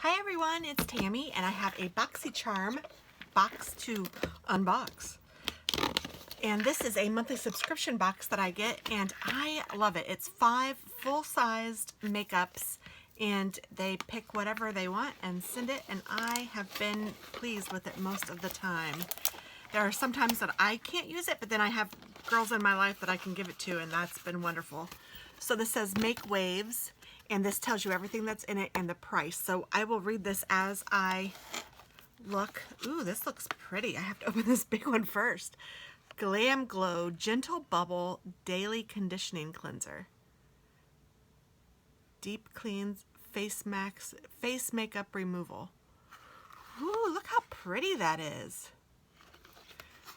Hi everyone, it's Tammy and I have a Boxycharm box to unbox. And this is a monthly subscription box that I get and I love it. It's 5 full-sized makeups and they pick whatever they want and send it, and I have been pleased with it most of the time. There are some times that I can't use it, but then I have girls in my life that I can give it to, and that's been wonderful. So this says Make Waves, and this tells you everything that's in it and the price. So I will read this as I look. Ooh, this looks pretty. I have to open this big one first. Glam Glow Gentle Bubble Daily Conditioning Cleanser. Deep Cleans Face Makeup Removal. Ooh, look how pretty that is.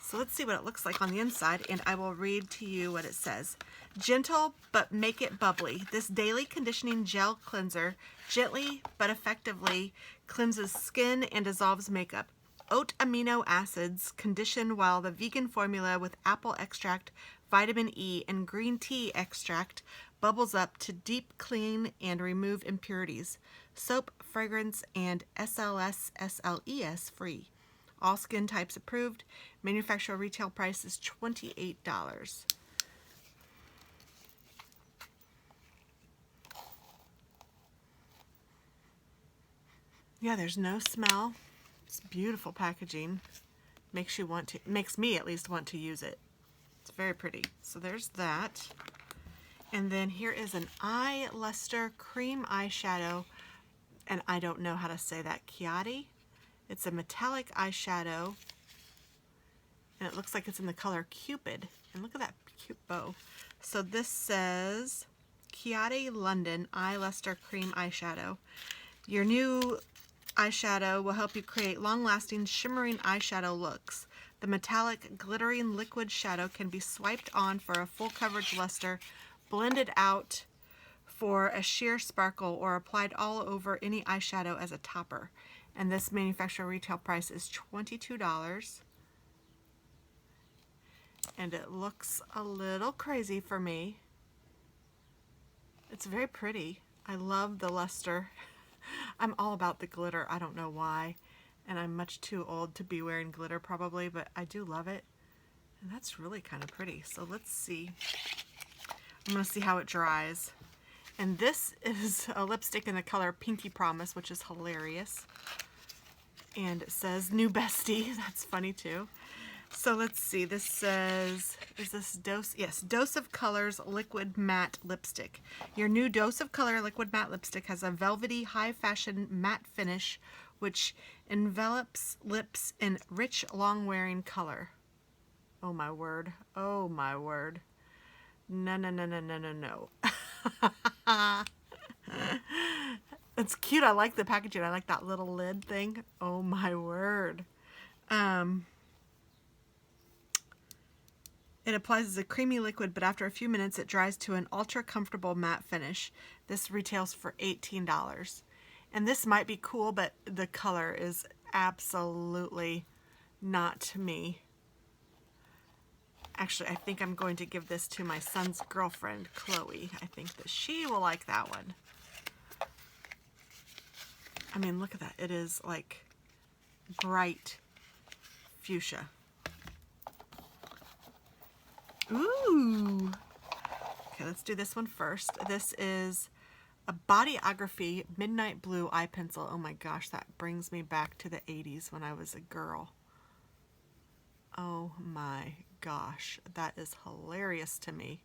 So let's see what it looks like on the inside, and I will read to you what it says. Gentle but make it bubbly. This daily conditioning gel cleanser gently but effectively cleanses skin and dissolves makeup. Oat amino acids condition, while the vegan formula with apple extract, vitamin E, and green tea extract bubbles up to deep clean and remove impurities. Soap, fragrance, and SLS free. All skin types approved. Manufacturer retail price is $28. Yeah, there's no smell. It's beautiful packaging. Makes me at least want to use it. It's very pretty. So there's that. And then here is an eye luster cream eyeshadow, and I don't know how to say that. Chiati. It's a metallic eyeshadow, and it looks like it's in the color Cupid. And look at that cute bow. So this says Chiati London Eye Luster Cream Eyeshadow. Your new eyeshadow will help you create long-lasting, shimmering eyeshadow looks. The metallic, glittering liquid shadow can be swiped on for a full coverage luster, blended out for a sheer sparkle, or applied all over any eyeshadow as a topper. And this manufacturer retail price is $22. And it looks a little crazy for me. It's very pretty. I love the luster. I'm all about the glitter. I don't know why. And I'm much too old to be wearing glitter probably, but I do love it. And that's really kind of pretty. So let's see. I'm going to see how it dries. And this is a lipstick in the color Pinky Promise, which is hilarious. And it says New Bestie. That's funny too. So let's see. This says, is this Dose? Yes, Dose of Colors Liquid Matte Lipstick. Your new Dose of Color Liquid Matte Lipstick has a velvety, high fashion matte finish which envelops lips in rich, long-wearing color. Oh my word. Oh my word. No, no, no, no, no, no, no. It's cute. I like the packaging. I like that little lid thing. Oh my word. It applies as a creamy liquid, but after a few minutes it dries to an ultra comfortable matte finish. This retails for $18. And this might be cool, but the color is absolutely not me. Actually, I think I'm going to give this to my son's girlfriend, Chloe. I think that she will like that one. I mean, look at that. It is like bright fuchsia. Ooh. Okay, let's do this one first. This is a Bodyography Midnight Blue Eye Pencil. Oh my gosh, that brings me back to the 80s when I was a girl. Oh my gosh, that is hilarious to me.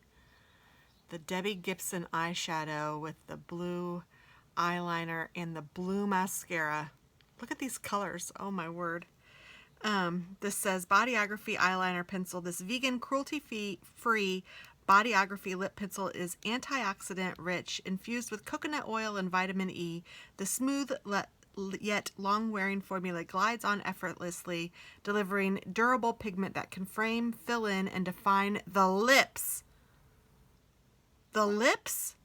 The Debbie Gibson eyeshadow with the blue eyeliner and the blue mascara. Look at these colors. Oh my word. This says Bodyography Eyeliner Pencil. This vegan, cruelty-free Bodyography lip pencil is antioxidant rich, infused with coconut oil and vitamin E. The smooth yet long-wearing formula glides on effortlessly, delivering durable pigment that can frame, fill in, and define the lips. The lips?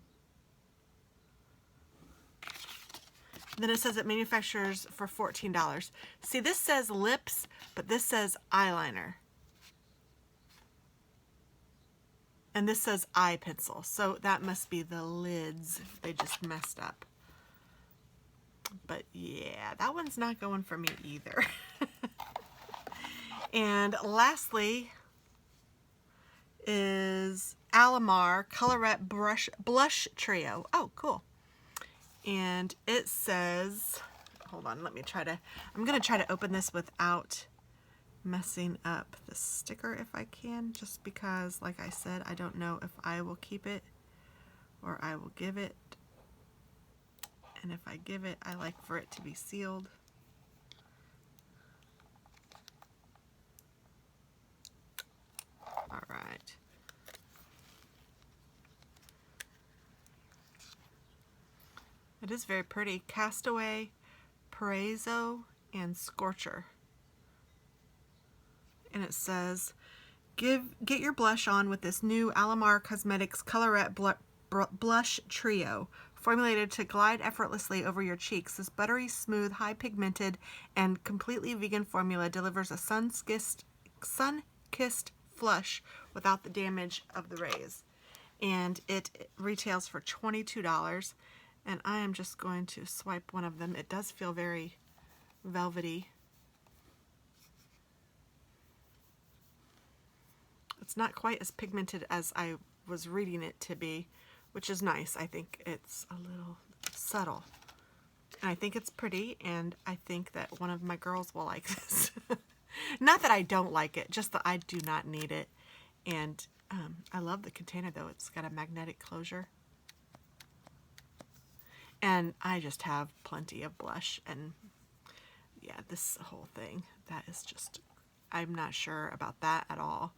Then it says it manufactures for $14. See, this says lips, but this says eyeliner. And this says eye pencil. So that must be the lids. They just messed up. But yeah, that one's not going for me either. And lastly is Alamar Colorette Blush Trio. Oh, cool. And it says, hold on, let me try to, I'm going to try to open this without messing up the sticker if I can, just because, like I said, I don't know if I will keep it or I will give it. And if I give it, I like for it to be sealed. All right. It is very pretty. Castaway, Paraiso, and Scorcher. And it says, get your blush on with this new Alamar Cosmetics Colorette Blush Trio. Formulated to glide effortlessly over your cheeks, this buttery smooth, high pigmented, and completely vegan formula delivers a sun-kissed flush without the damage of the rays. And it retails for $22. And I am just going to swipe one of them. It does feel very velvety. It's not quite as pigmented as I was reading it to be, which is nice. I think it's a little subtle. And I think it's pretty, and I think that one of my girls will like this. Not that I don't like it, just that I do not need it. And I love the container, though. It's got a magnetic closure. And I just have plenty of blush, and yeah, this whole thing, that is just, I'm not sure about that at all.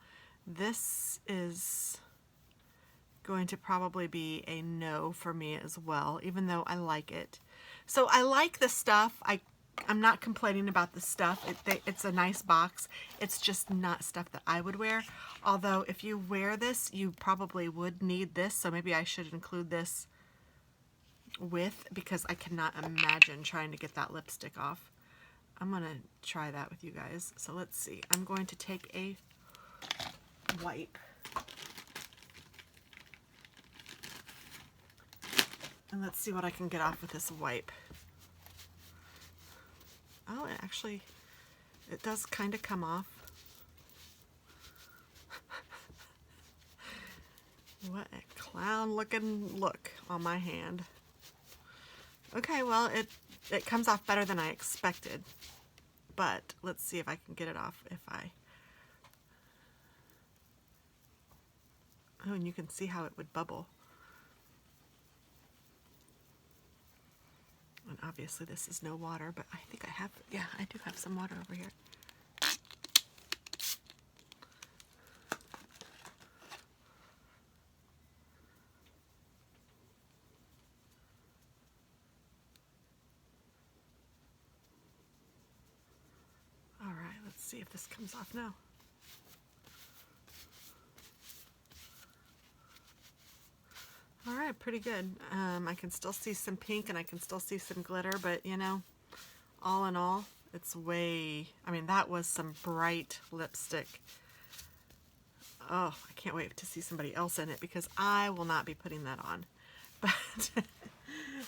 This is going to probably be a no for me as well, even though I like it. So I like the stuff. I'm not complaining about the stuff. It's a nice box. It's just not stuff that I would wear. Although if you wear this, you probably would need this. So maybe I should include this with, because I cannot imagine trying to get that lipstick off. I'm going to try that with you guys. So let's see. I'm going to take a wipe. And let's see what I can get off with this wipe. Oh, it does kind of come off. What a clown looking look on my hand. Okay, well, it comes off better than I expected. But let's see if I can get it off Oh, and you can see how it would bubble. And obviously this is no water, but I think I do have some water over here. All right, let's see if this comes off now. All right, pretty good. I can still see some pink and I can still see some glitter, but you know, all in all, it's that was some bright lipstick. Oh, I can't wait to see somebody else in it, because I will not be putting that on. But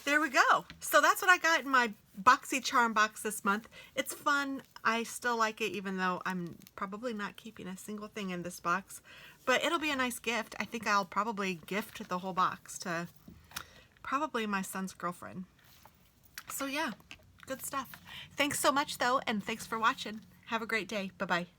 there we go. So that's what I got in my Boxycharm box this month. It's fun. I still like it, even though I'm probably not keeping a single thing in this box. But it'll be a nice gift. I think I'll probably gift the whole box to probably my son's girlfriend. So yeah, good stuff. Thanks so much, though, and thanks for watching. Have a great day. Bye-bye.